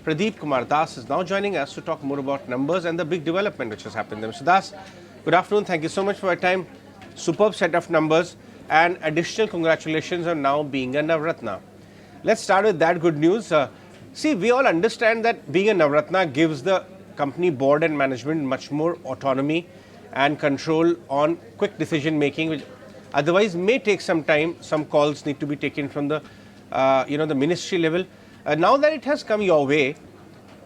Pradeep Kumar Das is now joining us to talk more about numbers and the big development which has happened. Mr. Das, good afternoon. Thank you so much for your time. Superb set of numbers and additional congratulations on now being a Navaratna. Let's start with that good news. See, we all understand that being a Navaratna gives the company board and management much more autonomy and control on quick decision making, which otherwise may take some time. Some calls need to be taken from the the ministry level. Now that it has come your way,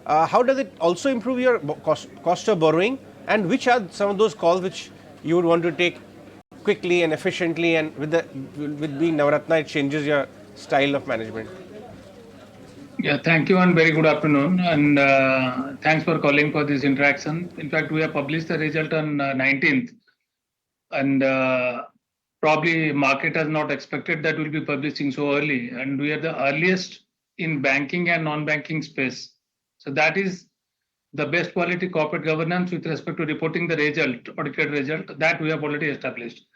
how does it also improve your cost of borrowing, and which are some of those calls which you would want to take quickly and efficiently, and with being Navaratna, it changes your style of management? Yeah, thank you and very good afternoon. And thanks for calling for this interaction. In fact, we have published the result on 19th, and probably market has not expected that we'll be publishing so early. And we are the earliest in banking and non-banking space. So that is the best quality corporate governance with respect to reporting the result, audited result, that we have already established.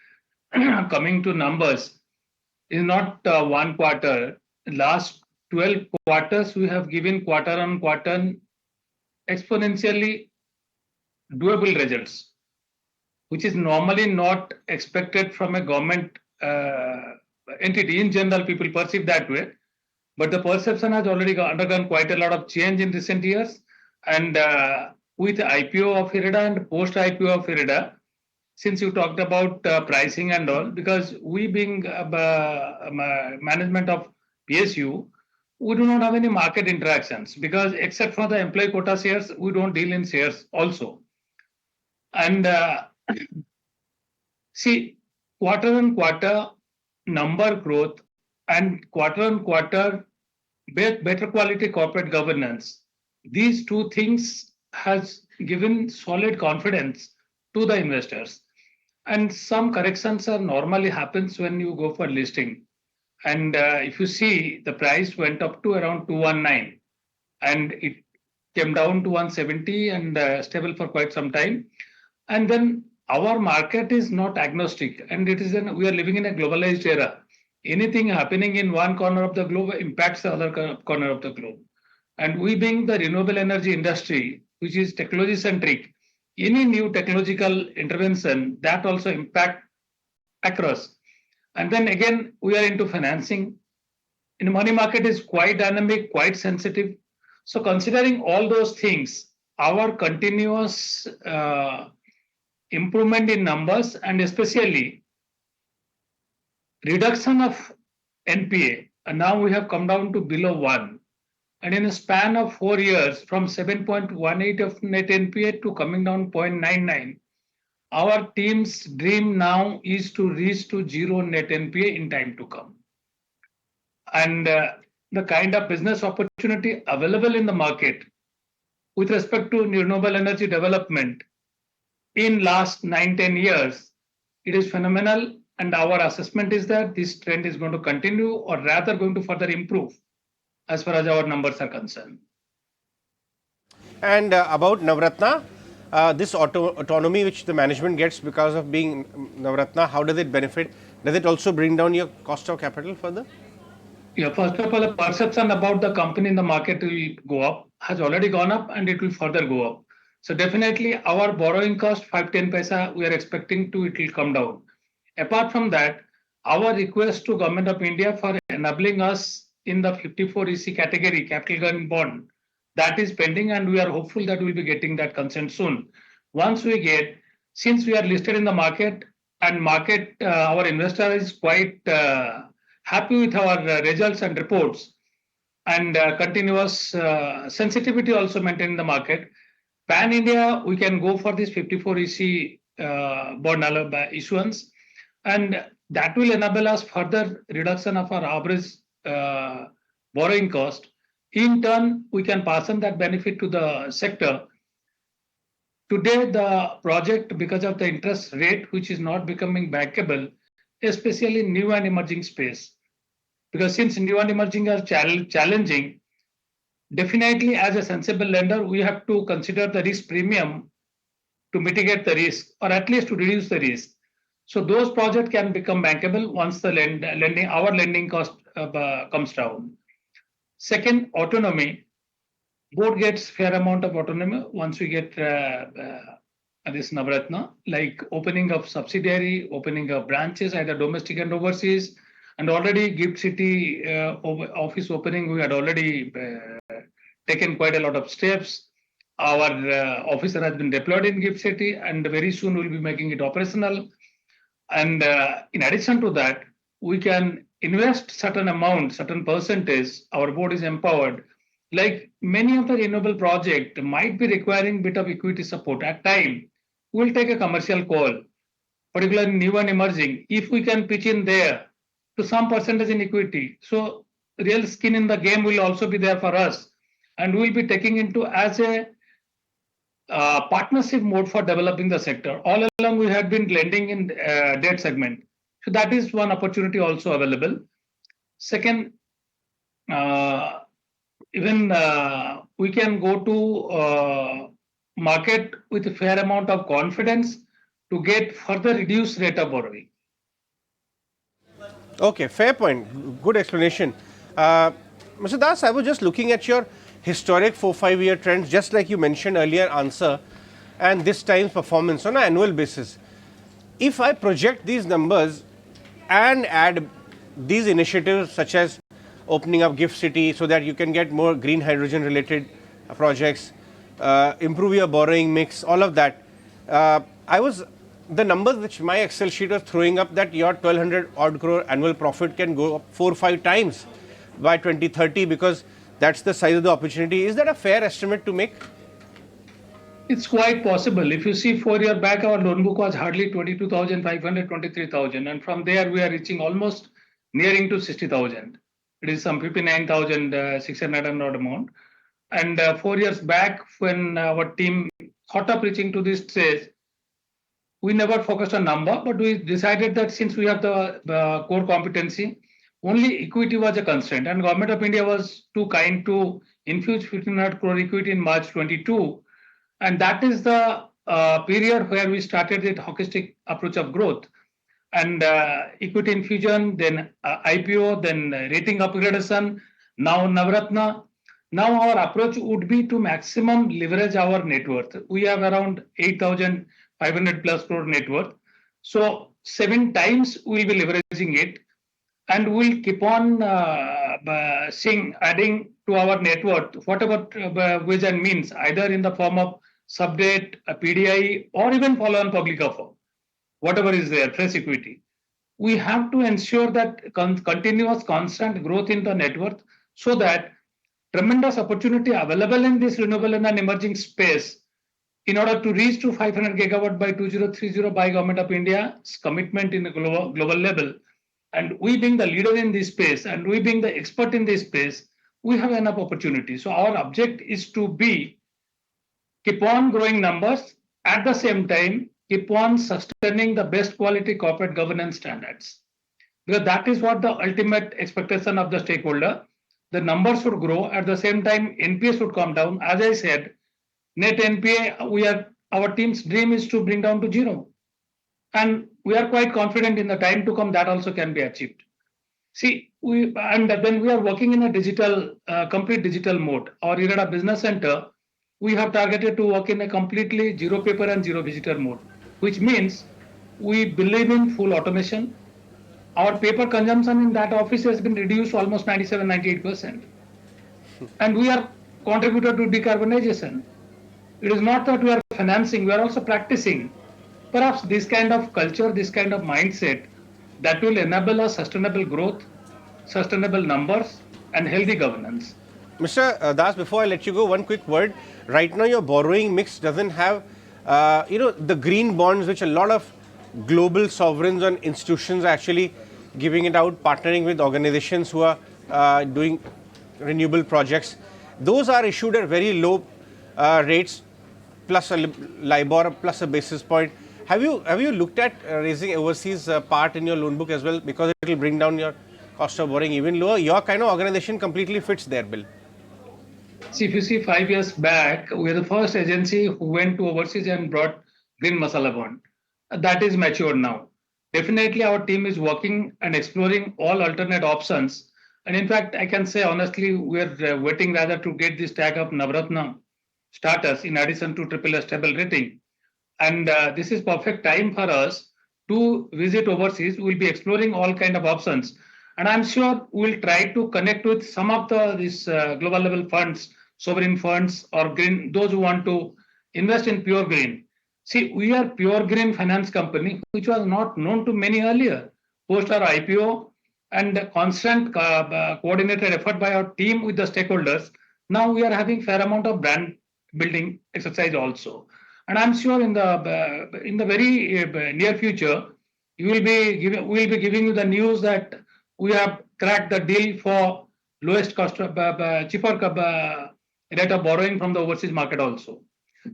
Coming to numbers, is not one quarter. Last 12 quarters, we have given quarter on quarter exponentially doable results, which is normally not expected from a government entity. In general, people perceive that way, but the perception has already undergone quite a lot of change in recent years. And with IPO of IREDA and post-IPO of IREDA, since you talked about pricing and all, because we being management of PSU, we do not have any market interactions, because except for the employee quota shares, we don't deal in shares also. And see, quarter on quarter number growth and quarter on quarter better quality corporate governance, these two things has given solid confidence to the investors. And some corrections are normally happens when you go for listing. And if you see, the price went up to around 219 and it came down to 170 and stable for quite some time. And then our market is not agnostic, and we are living in a globalized era. Anything happening in one corner of the globe impacts the other corner of the globe. And we being the renewable energy industry, which is technology centric, any new technological intervention that also impact across. And then again, we are into financing. In the money market is quite dynamic, quite sensitive. So considering all those things, our continuous improvement in numbers and especially reduction of NPA, and now we have come down to below 1. And in a span of 4 years, from 7.18 of net NPA to coming down 0.99, our team's dream now is to reach to zero net NPA in time to come. And the kind of business opportunity available in the market with respect to renewable energy development in last 9-10 years, it is phenomenal. And our assessment is that this trend is going to continue, or rather going to further improve as far as our numbers are concerned. And about Navaratna, this autonomy which the management gets because of being Navaratna, how does it benefit? Does it also bring down your cost of capital further? Yeah, first of all, the perception about the company in the market will go up, has already gone up, and it will further go up. So definitely our borrowing cost, 5-10 paisa, we are expecting it will come down. Apart from that, our request to Government of India for enabling us in the 54 EC category, capital gain bond, that is pending, and we are hopeful that we'll be getting that consent soon. Once we get, since we are listed in the market, and market, our investor is quite happy with our results and reports, and continuous sensitivity also maintained in the market. Pan India, we can go for this 54 EC bond issuance, and that will enable us further reduction of our average borrowing cost. In turn, we can pass on that benefit to the sector. Today, the project, because of the interest rate, which is not becoming bankable, especially new and emerging space, because since new and emerging are challenging, definitely as a sensible lender, we have to consider the risk premium to mitigate the risk, or at least to reduce the risk. So those projects can become bankable once the our lending cost comes down. Second, autonomy. board gets fair amount of autonomy once we get this Navaratna, like opening of subsidiary, opening of branches, either domestic and overseas, and already Gift City office opening, we had already taken quite a lot of steps. Our officer has been deployed in Gift City, and very soon we'll be making it operational. And in addition to that, we can invest certain amount, certain percentage. Our board is empowered. Like many of the renewable project might be requiring bit of equity support. At time, we'll take a commercial call, particularly new and emerging. If we can pitch in there to some percentage in equity, so real skin in the game will also be there for us, and we'll be taking into as a partnership mode for developing the sector. All along, we had been lending in debt segment. So that is one opportunity also available. Second, even we can go to market with a fair amount of confidence to get further reduced rate of borrowing. Okay, fair point. Good explanation. Mr. Das, I was just looking at your historic 4-5 year trends, just like you mentioned earlier answer, and this time's performance on an annual basis. If I project these numbers and add these initiatives such as opening up Gift City so that you can get more green hydrogen related projects, improve your borrowing mix, all of that, the numbers which my Excel sheet was throwing up, that your 1200 odd crore annual profit can go up 4 or 5 times by 2030, because that's the size of the opportunity. Is that a fair estimate to make? It's quite possible. If you see 4 years back, our loan book was hardly 22,500, 23,000. And from there, we are reaching almost nearing to 60,000. It is some 59,600 and odd amount. And 4 years back, when our team thought of reaching to this stage, we never focused on number, but we decided that since we have the core competency, only equity was a constraint. And Government of India was too kind to infuse 1,500 crore equity in March 22. And that is the period where we started the hockey stick approach of growth. And equity infusion, then IPO, then rating upgradation, now Navaratna. Now our approach would be to maximum leverage our net worth. We have around 8,500 plus crore net worth. So 7 times we'll be leveraging it, and we'll keep on adding to our net worth, whatever ways and means, either in the form of subdebt, a PDI, or even follow-on public offer, whatever is there, fresh equity. We have to ensure that continuous, constant growth in the net worth, so that tremendous opportunity available in this renewable and emerging space in order to reach to 500 gigawatt by 2030 by Government of India's commitment in the global level. And we being the leader in this space, and we being the expert in this space, we have enough opportunity. So our object is to keep on growing numbers, at the same time, keep on sustaining the best quality corporate governance standards. Because that is what the ultimate expectation of the stakeholder. The numbers should grow, at the same time, NPA should come down. As I said, net NPA, our team's dream is to bring down to 0. And we are quite confident in the time to come that also can be achieved. See, when we are working in a complete digital mode, our IREDA Business Center, we have targeted to work in a completely zero paper and zero visitor mode, which means we believe in full automation. Our paper consumption in that office has been reduced almost 97, 98%. And we are contributor to decarbonization. It is not that we are financing, we are also practicing. Perhaps this kind of culture, this kind of mindset, that will enable a sustainable growth, sustainable numbers, and healthy governance. Mr. Das, before I let you go, one quick word. Right now, your borrowing mix doesn't have, the green bonds, which a lot of global sovereigns and institutions are actually giving it out, partnering with organizations who are doing renewable projects. Those are issued at very low rates, plus a LIBOR, plus a basis point. Have you looked at raising overseas part in your loan book as well, because it will bring down your cost of borrowing even lower? Your kind of organization completely fits their bill. See, if you see 5 years back, we are the first agency who went to overseas and brought green masala bond. That is mature now. Definitely our team is working and exploring all alternate options. And in fact, I can say honestly, we're waiting rather to get this tag of Navaratna status in addition to AAA stable rating. And this is perfect time for us to visit overseas. We'll be exploring all kind of options. And I'm sure we'll try to connect with some of these global level funds, sovereign funds or green, those who want to invest in pure green. See, we are pure green finance company, which was not known to many earlier. Post our IPO and constant coordinated effort by our team with the stakeholders, now we are having fair amount of brand building exercise also. And I'm sure in the very near future, we'll be giving you the news that we have cracked the deal for lowest cost of cheaper rate of borrowing from the overseas market also.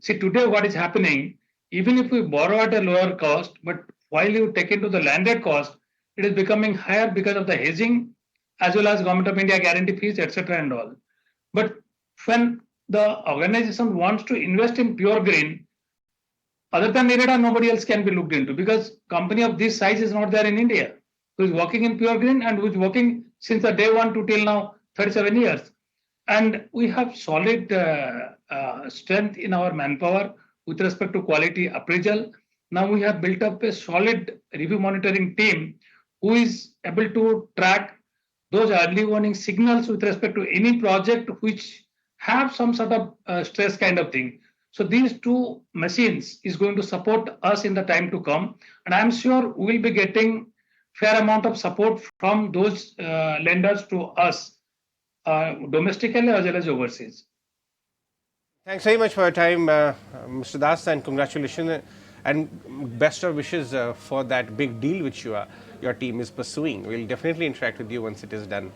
See, today what is happening, even if we borrow at a lower cost, but while you take into the landed cost, it is becoming higher because of the hedging as well as Government of India guarantee fees, etc. and all. But when the organization wants to invest in pure green, other than IREDA, nobody else can be looked into because company of this size is not there in India who is working in pure green and who is working since the day one to till now 37 years. And we have solid strength in our manpower with respect to quality appraisal. Now we have built up a solid review monitoring team who is able to track those early warning signals with respect to any project which have some sort of stress kind of thing. So these two machines is going to support us in the time to come, and I'm sure we'll be getting fair amount of support from those lenders to us domestically as well as overseas. Thanks very much for your time, Mr. Das, and congratulations and best of wishes for that big deal which your team is pursuing. We'll definitely interact with you once it is done.